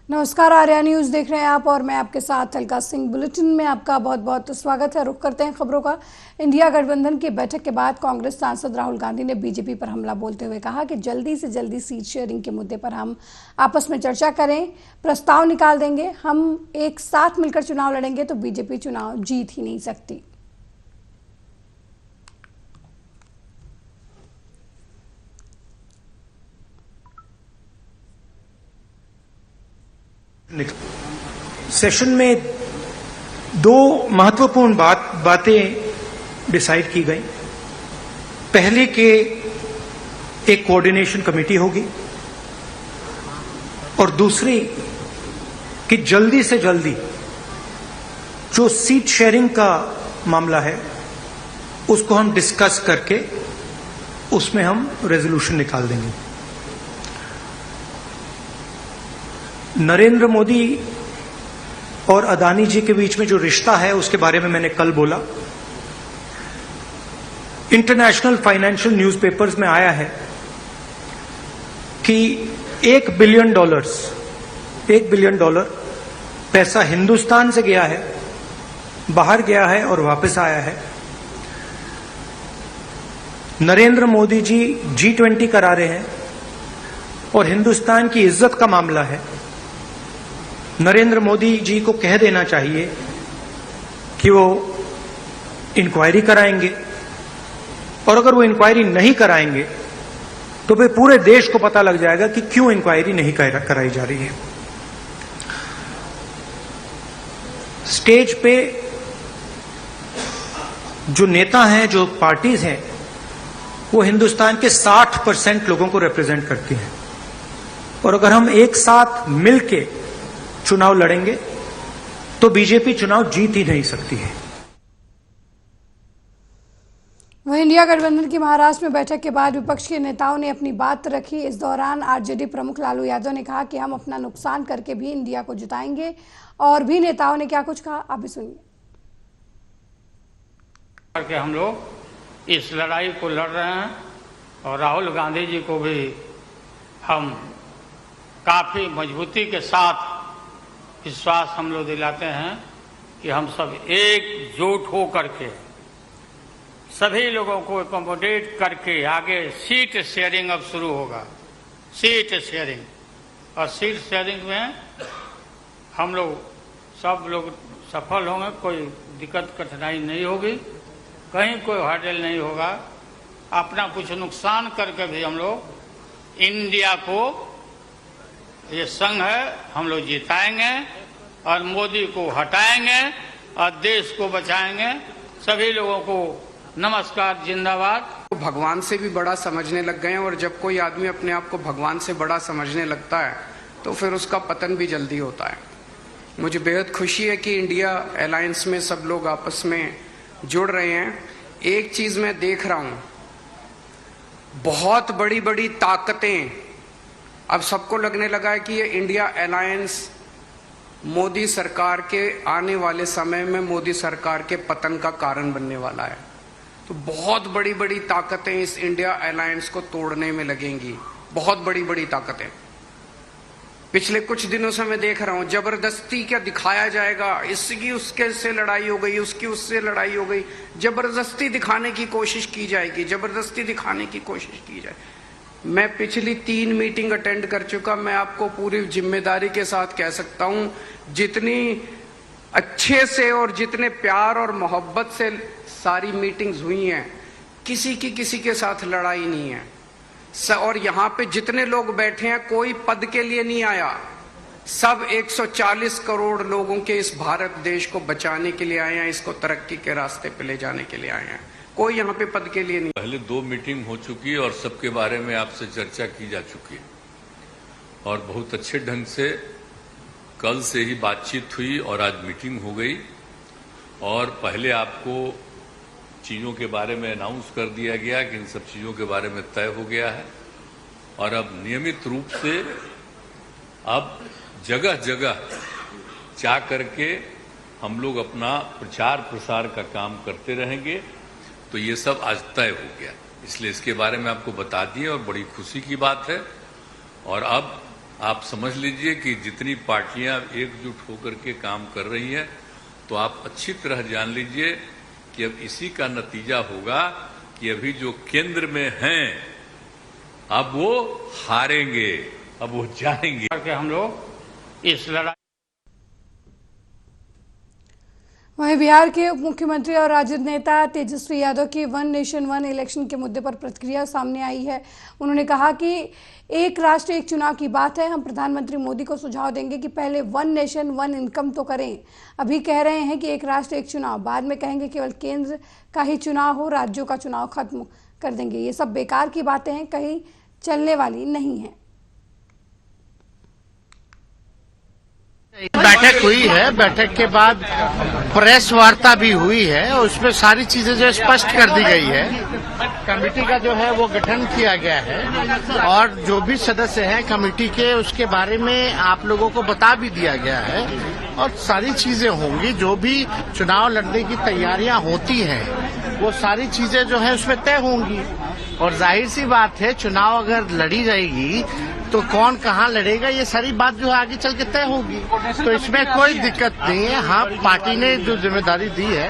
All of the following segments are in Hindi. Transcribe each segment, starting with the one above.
नमस्कार, आर्या न्यूज़ देख रहे हैं आप और मैं आपके साथ अलका सिंह। बुलेटिन में आपका बहुत बहुत स्वागत है। रुख करते हैं खबरों का। इंडिया गठबंधन की बैठक के बाद कांग्रेस सांसद राहुल गांधी ने बीजेपी पर हमला बोलते हुए कहा कि जल्दी से जल्दी सीट शेयरिंग के मुद्दे पर हम आपस में चर्चा करें, प्रस्ताव निकाल देंगे। हम एक साथ मिलकर चुनाव लड़ेंगे तो बीजेपी चुनाव जीत ही नहीं सकती। सेशन में दो महत्वपूर्ण बातें डिसाइड की गई। पहले के एक कोऑर्डिनेशन कमेटी होगी और दूसरी कि जल्दी से जल्दी जो सीट शेयरिंग का मामला है उसको हम डिस्कस करके उसमें हम रेजोल्यूशन निकाल देंगे। नरेंद्र मोदी और अदानी जी के बीच में जो रिश्ता है उसके बारे में मैंने कल बोला। इंटरनेशनल फाइनेंशियल न्यूज़पेपर्स में आया है कि $1 बिलियन पैसा हिंदुस्तान से गया है, बाहर गया है और वापस आया है। नरेंद्र मोदी जी G20 करा रहे हैं और हिंदुस्तान की इज्जत का मामला है। नरेंद्र मोदी जी को कह देना चाहिए कि वो इंक्वायरी कराएंगे और अगर वो इंक्वायरी नहीं कराएंगे तो फिर पूरे देश को पता लग जाएगा कि क्यों इंक्वायरी नहीं कराई जा रही है। स्टेज पे जो नेता हैं, जो पार्टीज हैं, वो हिंदुस्तान के 60% लोगों को रिप्रेजेंट करती हैं और अगर हम एक साथ मिलके चुनाव लड़ेंगे तो बीजेपी चुनाव जीत ही नहीं सकती है। वहीं इंडिया गठबंधन की महाराष्ट्र में बैठक के बाद विपक्ष के नेताओं ने अपनी बात रखी। इस दौरान आरजेडी प्रमुख लालू यादव ने कहा कि हम अपना नुकसान करके भी इंडिया को जिताएंगे। और भी नेताओं ने क्या कुछ कहा, आप भी सुनिए। करके हम लोग इस लड़ाई को लड़ रहे हैं और राहुल गांधी जी को भी हम काफी मजबूती के साथ विश्वास हम लोग दिलाते हैं कि हम सब एकजुट हो करके सभी लोगों को एकोमोडेट करके आगे सीट शेयरिंग अब शुरू होगा। सीट शेयरिंग, और सीट शेयरिंग में हम लोग सब लोग सफल होंगे। कोई दिक्कत कठिनाई नहीं होगी, कहीं कोई हर्डल नहीं होगा। अपना कुछ नुकसान करके भी हम लोग इंडिया को, ये संघ है, हम लोग जिताएंगे और मोदी को हटाएंगे और देश को बचाएंगे। सभी लोगों को नमस्कार, जिंदाबाद। भगवान से भी बड़ा समझने लग गए हैं और जब कोई आदमी अपने आप को भगवान से बड़ा समझने लगता है तो फिर उसका पतन भी जल्दी होता है। मुझे बेहद खुशी है कि इंडिया अलायंस में सब लोग आपस में जुड़ रहे हैं। एक चीज मैं देख रहा हूं, बहुत बड़ी बड़ी ताकतें, अब सबको लगने लगा है कि ये इंडिया अलायंस मोदी सरकार के आने वाले समय में मोदी सरकार के पतन का कारण बनने वाला है। तो बहुत बड़ी बड़ी ताकतें इस इंडिया अलायंस को तोड़ने में लगेंगी, बहुत बड़ी बड़ी ताकतें। पिछले कुछ दिनों से मैं देख रहा हूं, जबरदस्ती क्या दिखाया जाएगा, इसकी उसके से लड़ाई हो गई, उसकी उससे लड़ाई हो गई, जबरदस्ती दिखाने की कोशिश की जाएगी, जबरदस्ती दिखाने की कोशिश की जाए। मैं पिछली 3 मीटिंग अटेंड कर चुका। मैं आपको पूरी जिम्मेदारी के साथ कह सकता हूं, जितनी अच्छे से और जितने प्यार और मोहब्बत से सारी मीटिंग्स हुई हैं, किसी के साथ लड़ाई नहीं है। और यहां पे जितने लोग बैठे हैं, कोई पद के लिए नहीं आया। सब 140 करोड़ लोगों के इस भारत देश को बचाने के लिए आए हैं, इसको तरक्की के रास्ते पे ले जाने के लिए आए हैं। कोई यहाँ पे पद के लिए नहीं। पहले 2 मीटिंग हो चुकी है और सबके बारे में आपसे चर्चा की जा चुकी है और बहुत अच्छे ढंग से कल से ही बातचीत हुई और आज मीटिंग हो गई। और पहले आपको चीज़ों के बारे में अनाउंस कर दिया गया कि इन सब चीज़ों के बारे में तय हो गया है और अब नियमित रूप से अब जगह जगह जा करके हम लोग अपना प्रचार प्रसार का काम करते रहेंगे। तो ये सब आज तय हो गया, इसलिए इसके बारे में आपको बता दिए और बड़ी खुशी की बात है। और अब आप समझ लीजिए कि जितनी पार्टियां एकजुट होकर के काम कर रही हैं, तो आप अच्छी तरह जान लीजिए कि अब इसी का नतीजा होगा कि अभी जो केंद्र में हैं अब वो हारेंगे, अब वो जाएंगे। करके हम लोग इस लड़ाई। वहीं बिहार के उप मुख्यमंत्री और राजद नेता तेजस्वी यादव की वन नेशन वन इलेक्शन के मुद्दे पर प्रतिक्रिया सामने आई है। उन्होंने कहा कि एक राष्ट्र एक चुनाव की बात है। हम प्रधानमंत्री मोदी को सुझाव देंगे कि पहले वन नेशन वन इनकम तो करें। अभी कह रहे हैं कि एक राष्ट्र एक चुनाव, बाद में कहेंगे केवल केंद्र का ही चुनाव हो, राज्यों का चुनाव खत्म कर देंगे। ये सब बेकार की बातें हैं, कहीं चलने वाली नहीं है। बैठक हुई है, बैठक के बाद प्रेस वार्ता भी हुई है और उसमें सारी चीजें जो स्पष्ट कर दी गई है। कमेटी का जो है वो गठन किया गया है और जो भी सदस्य हैं कमेटी के उसके बारे में आप लोगों को बता भी दिया गया है और सारी चीजें होंगी। जो भी चुनाव लड़ने की तैयारियां होती हैं वो सारी चीजें जो है उसमें तय होंगी और जाहिर सी बात है चुनाव अगर लड़ी जाएगी तो कौन कहाँ लड़ेगा ये सारी बात जो है आगे चल के तय होगी। तो इसमें कोई दिक्कत नहीं है। हाँ, पार्टी ने जो जिम्मेदारी दी है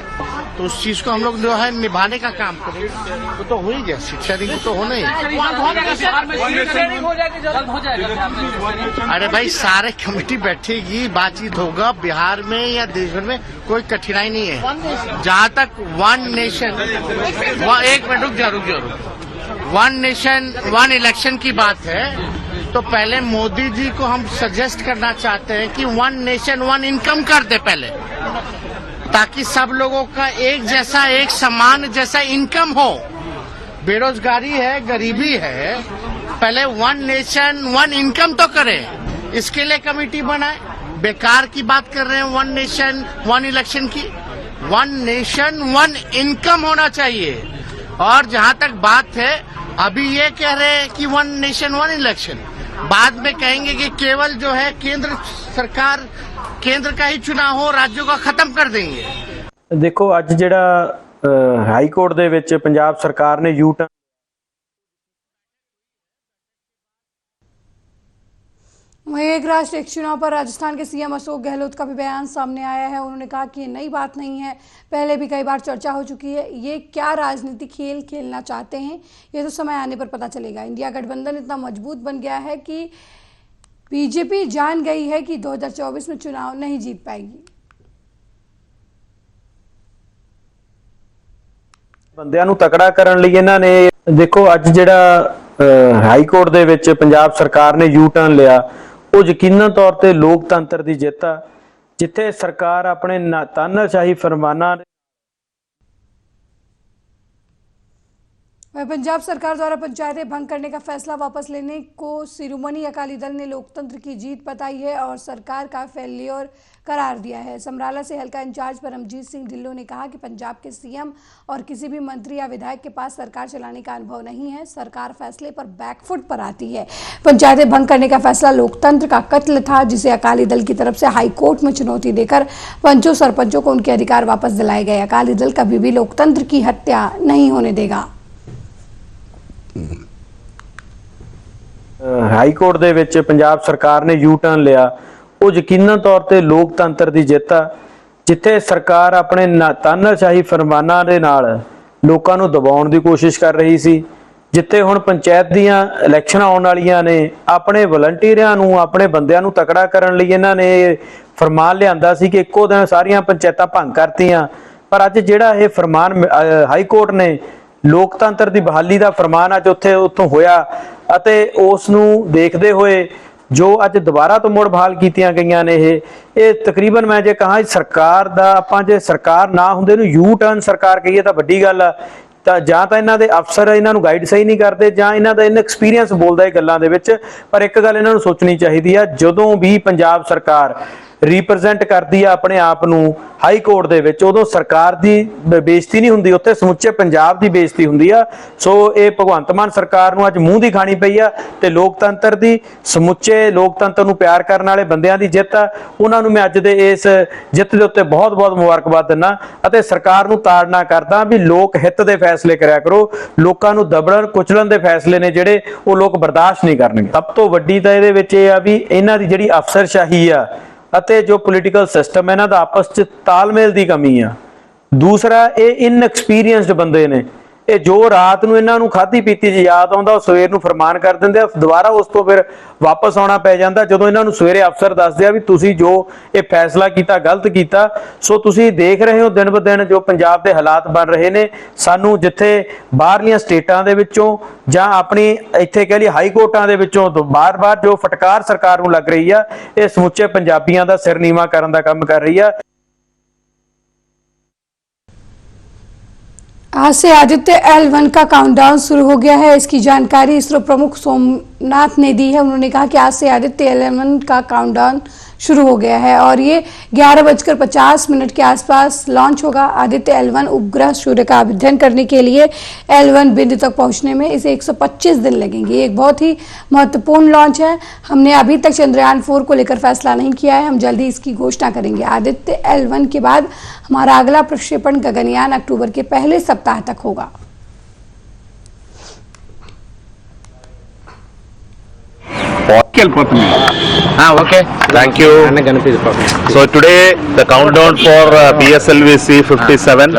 तो उस चीज को हम लोग जो है निभाने का काम करेंगे। वो तो हो ही गया, शिक्षा ऋण तो होना ही। अरे भाई, सारे कमेटी बैठेगी, बातचीत होगा। बिहार में या देश भर में कोई कठिनाई नहीं है। जहाँ तक वन नेशन, एक मिनट रुक जा, वन नेशन वन इलेक्शन की बात है तो पहले मोदी जी को हम सजेस्ट करना चाहते हैं कि वन नेशन वन इनकम कर दे पहले, ताकि सब लोगों का एक जैसा, एक समान जैसा इनकम हो। बेरोजगारी है, गरीबी है, पहले वन नेशन वन इनकम तो करें। इसके लिए कमेटी बनाए। बेकार की बात कर रहे हैं वन नेशन वन इलेक्शन की। वन नेशन वन इनकम होना चाहिए। और जहां तक बात है, अभी ये कह रहे हैं कि वन नेशन वन इलेक्शन, बाद में कहेंगे कि केवल जो है केंद्र सरकार, केंद्र का ही चुनाव हो, राज्यों का खत्म कर देंगे। देखो, ਅੱਜ ਜਿਹੜਾ ਹਾਈ ਕੋਰਟ ਦੇ ਵਿੱਚ ਪੰਜਾਬ ਸਰਕਾਰ ਨੇ ਯੂ ਟਰਨ वहीं एक राष्ट्र एक चुनाव पर राजस्थान के सीएम अशोक गहलोत का भी बयान सामने आया है। उन्होंने कहा कि ये नई बात नहीं है, पहले भी कई बार चर्चा हो चुकी है। ये क्या राजनीतिक खेल खेलना चाहते हैं ये तो समय आने पर पता चलेगा। इंडिया गठबंधन इतना मजबूत बन गया है कि बीजेपी जान गई है कि 2024 में चुनाव नहीं जीत पाएगी। ਬੰਦਿਆਂ ਨੂੰ ਤਕੜਾ ਕਰਨ ਲਈ ਇਹਨਾਂ ਨੇ ਦੇਖੋ ਅੱਜ ਜਿਹੜਾ ਹਾਈ ਕੋਰਟ ਦੇ ਵਿੱਚ ਪੰਜਾਬ ਸਰਕਾਰ ਨੇ ਯੂ ਟਰਨ ਲਿਆ, ਉਹ ਯਕੀਨਨ ਤੌਰ ਤੇ ਲੋਕਤੰਤਰ ਦੀ ਜਿੱਤ ਆ, ਜਿੱਥੇ ਸਰਕਾਰ ਆਪਣੇ ਤਾਨਾਸ਼ਾਹੀ ਫਰਮਾਨਾਂ पंजाब सरकार द्वारा पंचायतें भंग करने का फैसला वापस लेने को शिरोमणि अकाली दल ने लोकतंत्र की जीत बताई है और सरकार का फेल्योर करार दिया है। समराला से हल्का इंचार्ज परमजीत सिंह ढिल्लों ने कहा कि पंजाब के सीएम और किसी भी मंत्री या विधायक के पास सरकार चलाने का अनुभव नहीं है। सरकार फैसले पर बैकफुट पर आती है। पंचायतें भंग करने का फैसला लोकतंत्र का कत्ल था, जिसे अकाली दल की तरफ से हाई कोर्ट में चुनौती देकर पंचों सरपंचों को उनके अधिकार वापस दिलाए गए। अकाली दल कभी भी लोकतंत्र की हत्या नहीं होने देगा। ਹਾਈ ਕੋਰਟ ਦੇ ਵਿੱਚ ਪੰਜਾਬ ਸਰਕਾਰ ਨੇ ਯੂ ਟਰਨ ਲਿਆ, ਉਹ ਯਕੀਨਨ ਤੌਰ ਤੇ ਲੋਕਤੰਤਰ ਦੀ ਜਿੱਤ ਆ, ਜਿੱਥੇ ਸਰਕਾਰ ਆਪਣੇ ਤਾਨਾਸ਼ਾਹੀ ਫਰਮਾਨਾਂ ਦੇ ਨਾਲ ਲੋਕਾਂ ਨੂੰ ਦਬਾਉਣ ਦੀ ਕੋਸ਼ਿਸ਼ ਕਰ ਰਹੀ ਸੀ। ਜਿੱਥੇ ਹੁਣ ਪੰਚਾਇਤ ਦੀਆਂ ਇਲੈਕਸ਼ਨ ਆਉਣ ਵਾਲੀਆਂ ਨੇ, ਆਪਣੇ ਵਲੰਟੀਅਰਾਂ ਨੂੰ, ਆਪਣੇ ਬੰਦਿਆਂ ਨੂੰ ਤਕੜਾ ਕਰਨ ਲਈ ਇਹਨਾਂ ਨੇ ਫਰਮਾਨ ਲਿਆਂਦਾ ਸੀ ਕਿ ਇੱਕੋ ਦਿਨ ਸਾਰੀਆਂ ਪੰਚਾਇਤਾਂ ਭੰਗ ਕਰਤੀਆਂ। ਪਰ ਅੱਜ ਜਿਹੜਾ ਇਹ ਫਰਮਾਨ ਹਾਈ ਕੋਰਟ ਨੇ ਲੋਕਤੰਤਰ ਦੀ ਬਹਾਲੀ ਦਾ ਫਰਮਾਨ ਅੱਜ ਉੱਥੋਂ ਹੋਇਆ ਅਤੇ ਉਸ ਨੂੰ ਦੇਖਦੇ ਹੋਏ ਜੋ ਅੱਜ ਦੁਬਾਰਾ ਤੋਂ ਮੁੜ ਬਹਾਲ ਕੀਤੀਆਂ ਗਈਆਂ ਨੇ ਇਹ ਤਕਰੀਬਨ ਮੈਂ ਜੇ ਕਹਾਂ ਸਰਕਾਰ ਦਾ, ਆਪਾਂ ਜੇ ਸਰਕਾਰ ਨਾ ਹੁੰਦੇ ਇਹਨੂੰ ਯੂ ਟਰਨ ਸਰਕਾਰ ਕਹੀਏ ਤਾਂ ਵੱਡੀ ਗੱਲ ਆ। ਤਾਂ ਜਾਂ ਤਾਂ ਇਹਨਾਂ ਦੇ ਅਫਸਰ ਇਹਨਾਂ ਨੂੰ ਗਾਈਡ ਸਹੀ ਨਹੀਂ ਕਰਦੇ ਜਾਂ ਇਹਨਾਂ ਦਾ ਇਨਐਕਸਪੀਰੀਅੰਸ ਬੋਲਦਾ ਇਹ ਗੱਲਾਂ ਦੇ ਵਿੱਚ। ਪਰ ਇੱਕ ਗੱਲ ਇਹਨਾਂ ਨੂੰ ਸੋਚਣੀ ਚਾਹੀਦੀ ਆ, ਜਦੋਂ ਵੀ ਪੰਜਾਬ ਸਰਕਾਰ ਰਿਪਰੈਜ਼ੈਂਟ ਕਰਦੀ ਆ ਆਪਣੇ ਆਪ ਨੂੰ ਹਾਈ ਕੋਰਟ ਦੇ ਵਿੱਚ, ਉਦੋਂ ਸਰਕਾਰ ਦੀ ਬੇਇੱਜ਼ਤੀ ਨਹੀਂ ਹੁੰਦੀ, ਉੱਥੇ ਸਮੁੱਚੇ ਪੰਜਾਬ ਦੀ ਬੇਇੱਜ਼ਤੀ ਹੁੰਦੀ ਆ। ਸੋ ਇਹ ਭਗਵੰਤ ਮਾਨ ਸਰਕਾਰ ਨੂੰ ਅੱਜ ਮੂੰਹ ਦੀ ਖਾਣੀ ਪਈ ਆ ਤੇ ਲੋਕਤੰਤਰ ਦੀ, ਸਮੁੱਚੇ ਲੋਕਤੰਤਰ ਨੂੰ ਪਿਆਰ ਕਰਨ ਵਾਲੇ ਬੰਦਿਆਂ ਦੀ ਜਿੱਤ ਆ। ਉਹਨਾਂ ਨੂੰ ਮੈਂ ਅੱਜ ਦੇ ਇਸ ਜਿੱਤ ਦੇ ਉੱਤੇ ਬਹੁਤ-ਬਹੁਤ ਮੁਬਾਰਕਬਾਦ ਦਿੰਦਾ ਅਤੇ ਸਰਕਾਰ ਨੂੰ ਤਾੜਨਾ ਕਰਦਾ ਵੀ ਲੋਕ ਹਿੱਤ ਦੇ ਫੈਸਲੇ ਕਰਿਆ ਕਰੋ। ਲੋਕਾਂ ਨੂੰ ਦਬੜਨ ਕੁਚਲਣ ਦੇ ਫੈਸਲੇ ਨੇ ਜਿਹੜੇ ਉਹ ਲੋਕ ਬਰਦਾਸ਼ਤ ਨਹੀਂ ਕਰਨਗੇ। ਸਭ ਤੋਂ ਵੱਡੀ ਤਾਂ ਇਹਦੇ ਵਿੱਚ ਇਹ ਆ ਵੀ ਇਹਨਾਂ ਦੀ ਜਿਹੜੀ ਅਫਸਰਸ਼ਾਹੀ ਆ ਅਤੇ ਜੋ ਪੋਲੀਟੀਕਲ ਸਿਸਟਮ ਇਹਨਾਂ ਦਾ ਆਪਸ 'ਚ ਤਾਲਮੇਲ ਦੀ ਕਮੀ ਆ। ਦੂਸਰਾ, ਇਹ ਇਨਐਕਸਪੀਰੀਅੰਸਡ ਬੰਦੇ ਨੇ। ਇਹ ਜੋ ਰਾਤ ਨੂੰ ਇਹਨਾਂ ਨੂੰ ਖਾਧੀ ਪੀਤੀ 'ਚ ਯਾਦ ਆਉਂਦਾ ਉਹ ਸਵੇਰ ਨੂੰ ਫਰਮਾਨ ਕਰ ਦਿੰਦੇ ਆ, ਦੁਬਾਰਾ ਉਸ ਤੋਂ ਫਿਰ ਵਾਪਸ ਆਉਣਾ ਪੈ ਜਾਂਦਾ ਜਦੋਂ ਇਹਨਾਂ ਨੂੰ ਸਵੇਰੇ ਅਫਸਰ ਦੱਸਦੇ ਆ ਵੀ ਤੁਸੀਂ ਜੋ ਇਹ ਫੈਸਲਾ ਕੀਤਾ ਗਲਤ ਕੀਤਾ। ਸੋ ਤੁਸੀਂ ਦੇਖ ਰਹੇ ਹੋ ਦਿਨ ਬ ਦਿਨ ਜੋ ਪੰਜਾਬ ਦੇ ਹਾਲਾਤ ਬਣ ਰਹੇ ਨੇ। ਸਾਨੂੰ ਜਿੱਥੇ ਬਾਹਰਲੀਆਂ ਸਟੇਟਾਂ ਦੇ ਵਿੱਚੋਂ ਜਾਂ ਆਪਣੀ ਇੱਥੇ ਕਹਿ ਲਈ ਹਾਈ ਕੋਰਟਾਂ ਦੇ ਵਿੱਚੋਂ ਬਾਰ-ਬਾਰ ਜੋ ਫਟਕਾਰ ਸਰਕਾਰ ਨੂੰ ਲੱਗ ਰਹੀ ਆ, ਇਹ ਸਮੁੱਚੇ ਪੰਜਾਬੀਆਂ ਦਾ ਸਿਰ ਨੀਵਾਂ ਕਰਨ ਦਾ ਕੰਮ ਕਰ ਰਹੀ ਆ। आज से आदित्य L1 का काउंटडाउन शुरू हो गया है। इसकी जानकारी इसरो प्रमुख सोमनाथ ने दी है। उन्होंने कहा कि आज से आदित्य L1 का काउंटडाउन शुरू हो गया है और ये 11:50 के आसपास लॉन्च होगा। आदित्य L1 उपग्रह सूर्य का अध्ययन करने के लिए L1 बिंदु तक पहुंचने में इसे 125 दिन लगेंगे। एक बहुत ही महत्वपूर्ण लॉन्च है। हमने अभी तक चंद्रयान 4 को लेकर फैसला नहीं किया है, हम जल्दी इसकी घोषणा करेंगे। आदित्य L1 के बाद हमारा अगला प्रक्षेपण गगनयान अक्टूबर के पहले सप्ताह तक होगा। Okay, thank you. So today the countdown for PSLV C57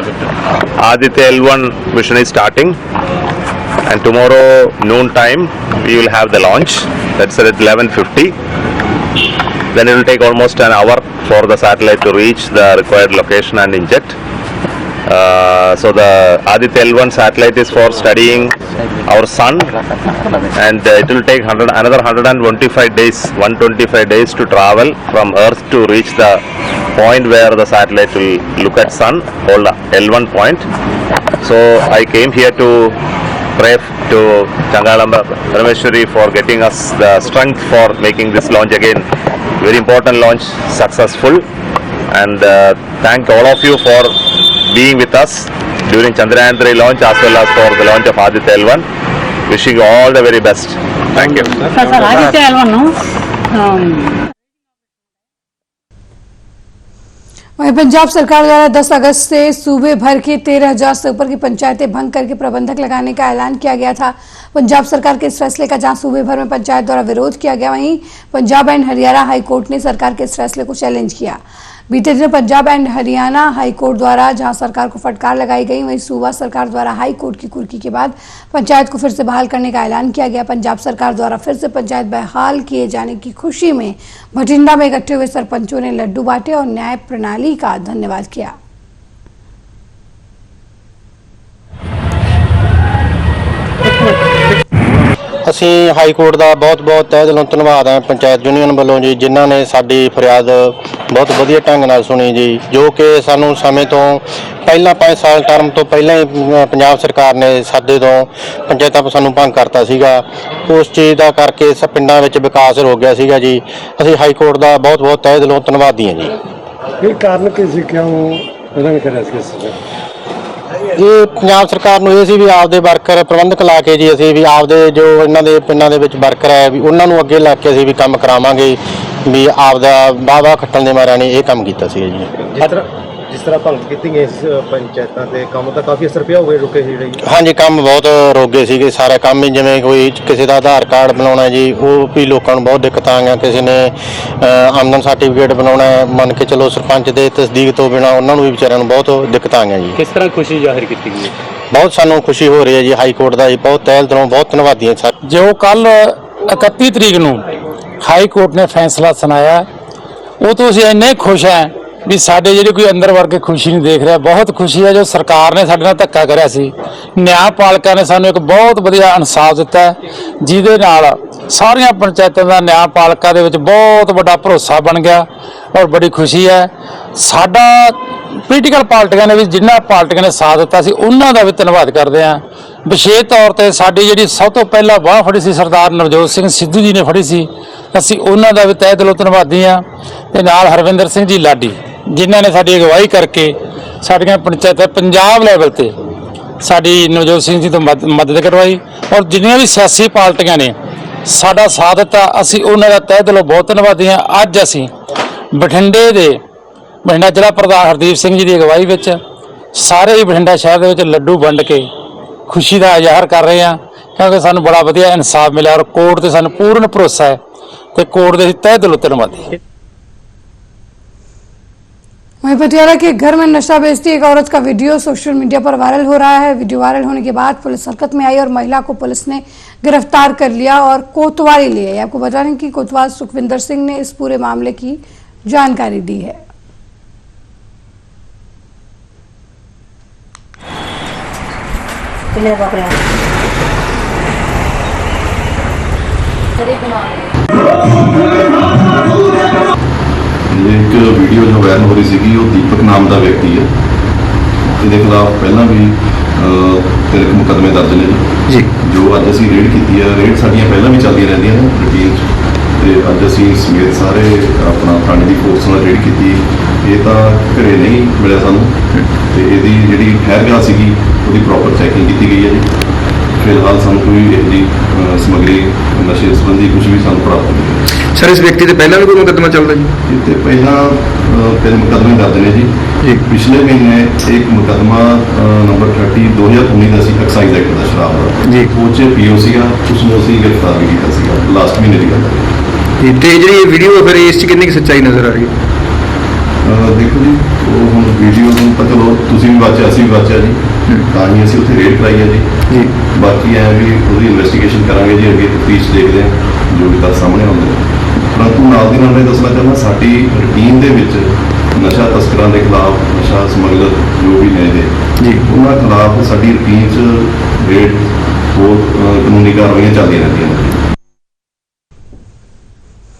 Aditya L1 mission is starting, and tomorrow noon time we will have the launch. That's at 11:50. Then it will take almost an hour for the satellite to reach the required location and inject. So the Aditya L1 satellite is for studying our sun, and it will take another 125 days, 125 days to travel from Earth to reach the point where the satellite will look at sun, called L1 point. So I came here to pray to Changalamba Parameshwari for getting us the strength for making this launch again. Very important launch, successful, and thank all of you for being with us during Chandrayaan 3 launch as well as for the launch of Aditya L1. Wishing you all the very best. Thank you. Sir, Aditya L1 no? वहीं पंजाब सरकार द्वारा 10 अगस्त से सूबे भर के 13,000 से ऊपर की पंचायतें भंग करके प्रबंधक लगाने का ऐलान किया गया था। पंजाब सरकार के इस फैसले का जहां सूबे भर में पंचायत द्वारा विरोध किया गया, वहीं Punjab and Haryana high court ने सरकार के इस फैसले को चैलेंज किया। बीते दिन Punjab and Haryana high court द्वारा जहां सरकार को फटकार लगाई गई, वहीं सूबा सरकार द्वारा हाई कोर्ट की कुर्की के बाद पंचायत को फिर से बहाल करने का ऐलान किया गया। पंजाब सरकार द्वारा फिर से पंचायत बहाल किए जाने की खुशी में भटिंडा में इकट्ठे हुए सरपंचों ने लड्डू बांटे और न्याय प्रणाली का धन्यवाद किया। ਅਸੀਂ ਹਾਈ ਕੋਰਟ ਦਾ ਬਹੁਤ-ਬਹੁਤ ਤਹਿ ਦਿਲੋਂ ਧੰਨਵਾਦ ਹੈ ਪੰਚਾਇਤ ਯੂਨੀਅਨ ਵੱਲੋਂ ਜੀ, ਜਿਨ੍ਹਾਂ ਨੇ ਸਾਡੀ ਫਰਿਆਦ ਬਹੁਤ ਵਧੀਆ ਢੰਗ ਨਾਲ ਸੁਣੀ ਜੀ, ਜੋ ਕਿ ਸਾਨੂੰ ਸਮੇਂ ਤੋਂ ਪਹਿਲਾਂ 5 ਸਾਲ ਟਰਮ ਤੋਂ ਪਹਿਲਾਂ ਹੀ ਪੰਜਾਬ ਸਰਕਾਰ ਨੇ ਸਾਡੇ ਤੋਂ ਪੰਚਾਇਤਾਂ ਤੋਂ ਸਾਨੂੰ ਭੰਗ ਕਰਤਾ ਸੀਗਾ। ਉਸ ਚੀਜ਼ ਦਾ ਕਰਕੇ ਪਿੰਡਾਂ ਵਿੱਚ ਵਿਕਾਸ ਹੋ ਗਿਆ ਸੀਗਾ ਜੀ। ਅਸੀਂ ਹਾਈ ਕੋਰਟ ਦਾ ਬਹੁਤ-ਬਹੁਤ ਤਹਿ ਦਿਲੋਂ ਧੰਨਵਾਦੀ ਹਾਂ ਜੀ। ਇਹ ਕਾਰਨ ਕੀ ਸੀ, ਕਿਉਂ ਇਹਨਾਂ ਨੇ ਕਰਿਆ ਸੀ? ਇਹ ਪੰਜਾਬ ਸਰਕਾਰ ਨੂੰ ਇਹ ਸੀ ਵੀ ਆਪਦੇ ਵਰਕਰ ਪ੍ਰਬੰਧਕ ਲਾ ਕੇ ਜੀ, ਅਸੀਂ ਵੀ ਆਪਦੇ ਜੋ ਇਹਨਾਂ ਦੇ ਪਿੰਡਾਂ ਦੇ ਵਿੱਚ ਵਰਕਰ ਹੈ ਵੀ ਉਹਨਾਂ ਨੂੰ ਅੱਗੇ ਲਾ ਕੇ ਅਸੀਂ ਵੀ ਕੰਮ ਕਰਾਵਾਂਗੇ, ਵੀ ਆਪਦਾ ਵਾਹ ਖੱਟਣ ਦੇ ਮਾਰਿਆਂ ਨੇ ਇਹ ਕੰਮ ਕੀਤਾ ਸੀ ਜੀ। ਜਿਸ ਤਰ੍ਹਾਂ ਭੰਗ ਕੀਤੀ ਗਈ ਪੰਚਾਇਤਾਂ ਤੇ ਕੰਮ ਤਾਂ ਕਾਫੀ ਅਸਰ ਪਿਆ ਹੋਵੇ, ਰੁਕੇ ਜਿਹੜੇ? ਹਾਂਜੀ, ਕੰਮ ਬਹੁਤ ਰੋਗੇ ਸੀਗੇ ਸਾਰੇ ਕੰਮ ਹੀ। ਜਿਵੇਂ ਕੋਈ ਕਿਸੇ ਦਾ ਆਧਾਰ ਕਾਰਡ ਬਣਾਉਣਾ ਜੀ, ਉਹ ਵੀ ਲੋਕਾਂ ਨੂੰ ਬਹੁਤ ਦਿੱਕਤਾਂ ਆਈਆਂ। ਕਿਸੇ ਨੇ ਆਮਦਨ ਸਰਟੀਫਿਕੇਟ ਬਣਾਉਣਾ, ਮੰਨ ਕੇ ਚਲੋ ਸਰਪੰਚ ਦੇ ਤਸਦੀਕ ਤੋਂ ਬਿਨਾਂ ਉਹਨਾਂ ਨੂੰ ਵੀ ਵਿਚਾਰਿਆਂ ਨੂੰ ਬਹੁਤ ਦਿੱਕਤਾਂ ਆਈਆਂ ਜੀ। ਕਿਸ ਤਰ੍ਹਾਂ ਖੁਸ਼ੀ ਜ਼ਾਹਿਰ ਕੀਤੀ ਗਈ? ਬਹੁਤ ਸਾਨੂੰ ਖੁਸ਼ੀ ਹੋ ਰਹੀ ਹੈ ਜੀ ਹਾਈ ਕੋਰਟ ਦਾ ਜੀ, ਬਹੁਤ ਤਹਿ ਦਿਲੋਂ ਬਹੁਤ ਧੰਨਵਾਦੀ ਹਾਂ ਸਰ। ਜੋ ਕੱਲ 31 ਤਰੀਕ ਨੂੰ ਹਾਈ ਕੋਰਟ ਨੇ ਫੈਸਲਾ ਸੁਣਾਇਆ, ਉਹ ਤੋਂ ਅਸੀਂ ਇੰਨੇ ਖੁਸ਼ ਹਾਂ ਵੀ ਸਾਡੇ ਜਿਹੜੇ ਕੋਈ ਅੰਦਰ ਵੜ ਕੇ ਖੁਸ਼ੀ ਨਹੀਂ ਦੇਖ ਰਿਹਾ। ਬਹੁਤ ਖੁਸ਼ੀ ਹੈ ਜੋ ਸਰਕਾਰ ਨੇ ਸਾਡੇ ਨਾਲ ਧੱਕਾ ਕਰਿਆ ਸੀ, ਨਿਆਂਪਾਲਕਾਂ ਨੇ ਸਾਨੂੰ ਇੱਕ ਬਹੁਤ ਵਧੀਆ ਇਨਸਾਫ ਦਿੱਤਾ, ਜਿਹਦੇ ਨਾਲ ਸਾਰੀਆਂ ਪੰਚਾਇਤਾਂ ਦਾ ਨਿਆਂਪਾਲਕਾਂ ਦੇ ਵਿੱਚ ਬਹੁਤ ਵੱਡਾ ਭਰੋਸਾ ਬਣ ਗਿਆ ਔਰ ਬੜੀ ਖੁਸ਼ੀ ਹੈ। ਸਾਡਾ ਪੋਲੀਟੀਕਲ ਪਾਰਟੀਆਂ ਨੇ ਵੀ, ਜਿਨ੍ਹਾਂ ਪਾਰਟੀਆਂ ਨੇ ਸਾਥ ਦਿੱਤਾ ਸੀ, ਉਹਨਾਂ ਦਾ ਵੀ ਧੰਨਵਾਦ ਕਰਦੇ ਹਾਂ ਵਿਸ਼ੇਸ਼ ਤੌਰ ਤੇ ਸਾਡੀ ਜਿਹੜੀ ਸਭ ਤੋਂ ਪਹਿਲਾਂ ਬਾਂਹ ਫੜੀ ਸੀ ਸਰਦਾਰ ਨਵਜੋਤ ਸਿੰਘ ਸਿੱਧੂ ਜੀ ਨੇ ਫੜੀ ਸੀ, ਅਸੀਂ ਉਹਨਾਂ ਦਾ ਵੀ ਤਹਿ ਦਿਲੋਂ ਧੰਨਵਾਦੀ ਹਾਂ। ਤੇ ਨਾਲ ਹਰਵਿੰਦਰ ਸਿੰਘ ਜੀ ਲਾਡੀ ਜਿਨ੍ਹਾਂ ਨੇ ਸਾਡੀ ਅਗਵਾਈ ਕਰਕੇ ਸਾਡੀਆਂ ਪੰਚਾਇਤਾਂ ਪੰਜਾਬ ਲੈਵਲ ਤੇ ਸਾਡੀ ਨਵਜੋਤ ਸਿੰਘ ਜੀ ਤੋਂ ਮਦਦ ਕਰਵਾਈ, ਔਰ ਜਿੰਨੀਆਂ ਵੀ ਸਿਆਸੀ ਪਾਰਟੀਆਂ ਨੇ ਸਾਡਾ ਸਾਥ ਦਿੱਤਾ, ਅਸੀਂ ਉਹਨਾਂ ਦਾ ਤਹਿ ਦਿਲੋਂ ਬਹੁਤ ਧੰਨਵਾਦੀ ਹਾਂ। ਅੱਜ ਅਸੀਂ ਬਠਿੰਡਾ ਜ਼ਿਲ੍ਹਾ ਪ੍ਰਧਾਨ ਹਰਦੀਪ ਸਿੰਘ ਜੀ ਦੀ ਅਗਵਾਈ ਵਿੱਚ ਸਾਰੇ ਹੀ ਬਠਿੰਡਾ ਸ਼ਹਿਰ ਦੇ ਵਿੱਚ ਲੱਡੂ ਵੰਡ ਕੇ ਖੁਸ਼ੀ ਦਾ ਇਜ਼ਹਾਰ ਕਰ ਰਹੇ ਹਾਂ, ਕਿਉਂਕਿ ਸਾਨੂੰ ਬੜਾ ਵਧੀਆ ਇਨਸਾਫ ਮਿਲਿਆ ਔਰ ਕੋਰਟ ਤੇ ਸਾਨੂੰ ਪੂਰਨ ਭਰੋਸਾ ਹੈ ਤੇ कोर्ट के तय दिलों धन्यवादी। वहीं पटियाला के घर में नशा बेचती एक औरत का वीडियो सोशल मीडिया पर वायरल हो रहा है। वीडियो वायरल होने के बाद पुलिस हरकत में आई और महिला को पुलिस ने गिरफ्तार कर लिया और कोतवाली ली है। आपको बता दें कि कोतवाल सुखविंदर सिंह ने इस पूरे मामले की जानकारी दी है। एक वीडियो जो वायरल हो रही थी वो दीपक नाम का व्यक्ति है, इसके खिलाफ पहला भी 3 मुकदमे दर्ज ने जी, जो अज असी रेड की है। रेड साड़ियाँ पहला भी चलती रहती हैं रूटीन, तो अज असी समेत सारे अपना थाने की फोर्स नाल रेड की। ये तो घरे नहीं मिले सानू, तो ये जी ठहरगाह सी वो प्रॉपर चैकिंग की गई है जी। फिलहाल सानू कोई यही समग्री नशे संबंधी कुछ भी सानू प्राप्त नहीं है। सर इस व्यक्ति से पहला भी कोई मुकदमा चलता जी? इतने पहला 3 मुकदमे दर्ज ने जी। एक पिछले महीने एक मुकदमा नंबर 30 2019 का सी एक्साइज एक्ट का शराब का जी, वो POC का उसमें असी गिरफ्तार भी किया लास्ट महीने की गल है। जी वीडियो फिर इस कितनी सच्चाई नजर आ रही है? देखो जी वो हम वीडियो तो चलो तुम भी वाचा असी भी वाचा जी, ताकि असी उत्थे रेड कराई है जी। बाकी है भी वो इन्वेस्टिगेशन करांगे जी, अगे तफ्तीश देखते हैं जो भी तक सामने आते हैं। परंतु नाल दी नाल मैं दसना चाहना साडी रूटीन दे विच नशा तस्करां दे खिलाफ, नशा समगलर जो भी ने जी, उन्हां खिलाफ साडी रूटीन च रेड और कानूनी कार्रवाइयां चलदियां रहंदियां।